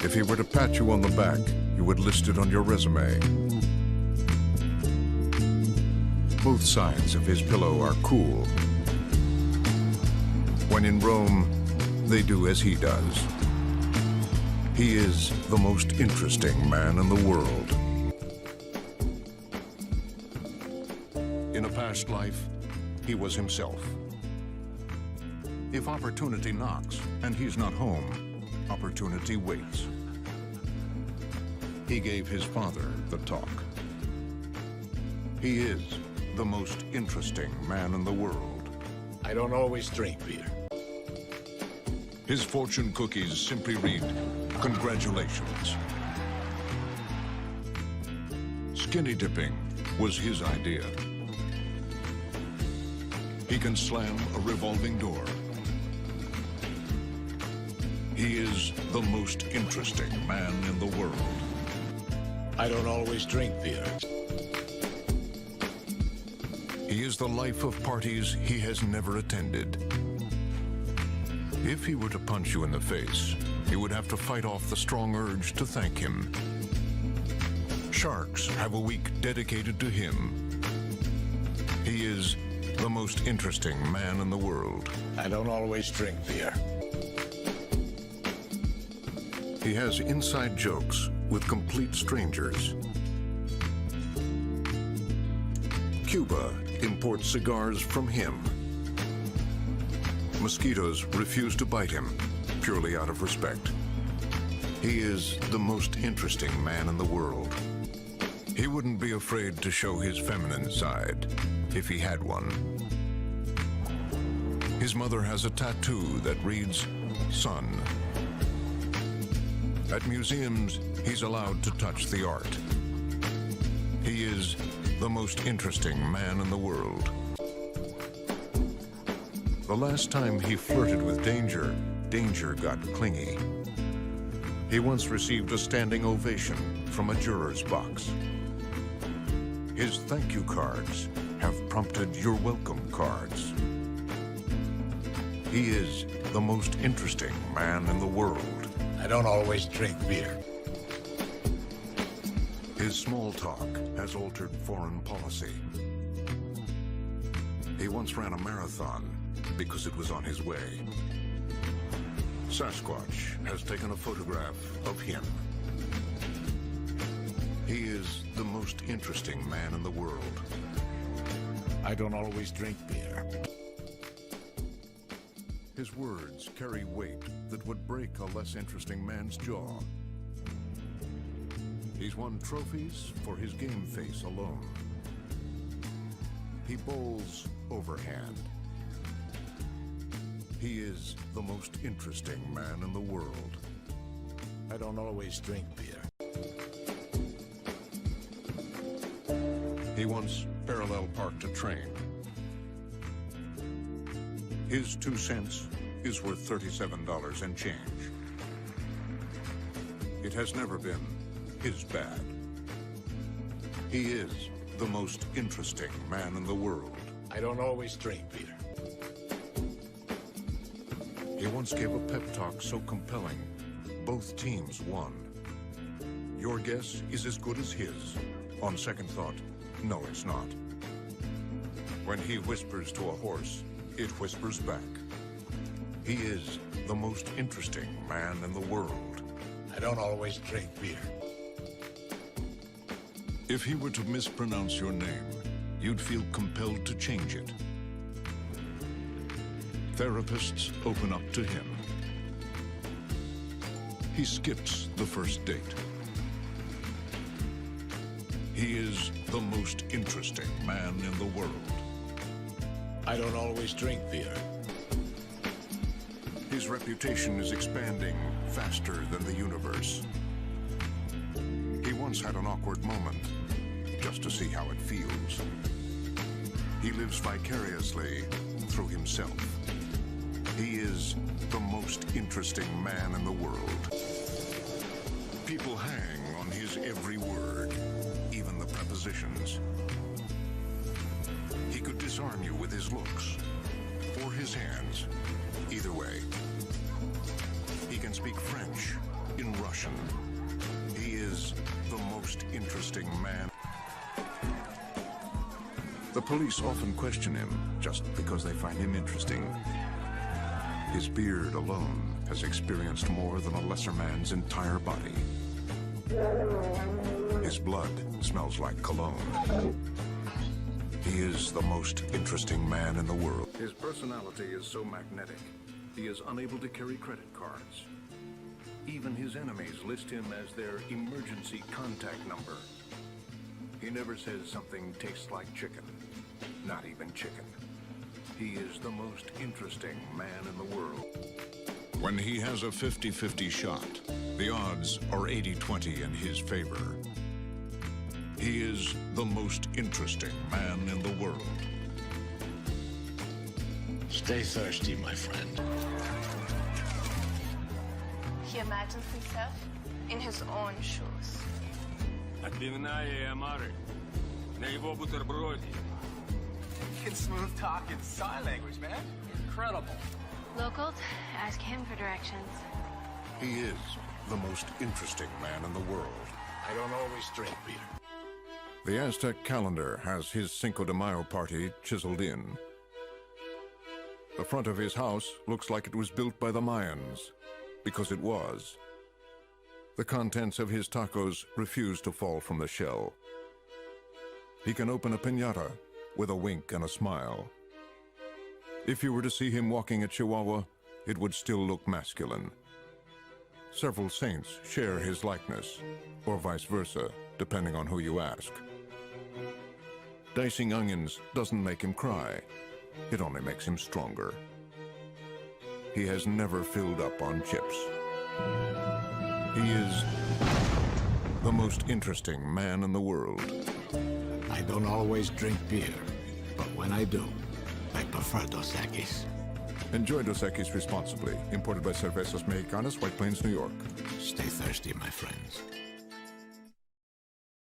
If he were to pat you on the back, you would list it on your resume. Both sides of his pillow are cool. When in Rome, they do as he does. He is the most interesting man in the world. In a past life, he was himself. If opportunity knocks and he's not home, opportunity waits. He gave his father the talk. He is the most interesting man in the world. I don't always drink beer. His fortune cookies simply read, "Congratulations." Skinny dipping was his idea. He can slam a revolving door. He is the most interesting man in the world. I don't always drink beer. He is the life of parties he has never attended. If he were to punch you in the face, you would have to fight off the strong urge to thank him. Sharks have a week dedicated to him. He is the most interesting man in the world. I don't always drink beer. He has inside jokes with complete strangers. Cuba imports cigars from him. Mosquitoes refuse to bite him, purely out of respect. He is the most interesting man in the world. He wouldn't be afraid to show his feminine side, if he had one. His mother has a tattoo that reads, "Son." At museums, he's allowed to touch the art. He is the most interesting man in the world. The last time he flirted with danger, danger got clingy. He once received a standing ovation from a juror's box. His thank you cards have prompted your welcome cards. He is the most interesting man in the world. I don't always drink beer. His small talk has altered foreign policy. He once ran a marathon because it was on his way. Sasquatch has taken a photograph of him. He is the most interesting man in the world. I don't always drink beer. His words carry weight that would break a less interesting man's jaw. He's won trophies for his game face alone. He bowls overhand. He is the most interesting man in the world. I don't always drink beer. He once parallel parked a train. His 2 cents is worth $37 and change. It has never been his bad. He is the most interesting man in the world. I don't always drink beer. He once gave a pep talk so compelling, both teams won. Your guess is as good as his. On second thought, no, it's not. When he whispers to a horse, it whispers back. He is the most interesting man in the world. I don't always drink beer. If he were to mispronounce your name, you'd feel compelled to change it. Therapists open up to him. He skips the first date. He is the most interesting man in the world. I don't always drink beer. His reputation is expanding faster than the universe. He once had an awkward moment, just to see how it feels. He lives vicariously through himself. He is the most interesting man in the world. People hang on his every word, even the prepositions. He could disarm you with his looks or his hands. Either way. He can speak French, in Russian. He is the most interesting man. The police often question him just because they find him interesting. His beard alone has experienced more than a lesser man's entire body. His blood smells like cologne. He is the most interesting man in the world. His personality is so magnetic, he is unable to carry credit cards. Even his enemies list him as their emergency contact number. He never says something tastes like chicken. Not even chicken. He is the most interesting man in the world. When he has a 50-50 shot, the odds are 80-20 in his favor. He is the most interesting man in the world. Stay thirsty, my friend. He imagines himself in his own shoes. Отбивная и омары. На его бутерброде. You can smooth talk in sign language, man. Incredible. Locals, ask him for directions. He is the most interesting man in the world. I don't always drink beer. The Aztec calendar has his Cinco de Mayo party chiseled in. The front of his house looks like it was built by the Mayans, because it was. The contents of his tacos refuse to fall from the shell. He can open a piñata with a wink and a smile. If you were to see him walking a Chihuahua, it would still look masculine. Several saints share his likeness, or vice versa, depending on who you ask. Dicing onions doesn't make him cry. It only makes him stronger. He has never filled up on chips. He is the most interesting man in the world. I don't always drink beer, but when I do, I prefer Dos Equis. Enjoy Dos Equis responsibly. Imported by Cervezas Mexicanas, White Plains, New York. Stay thirsty, my friends.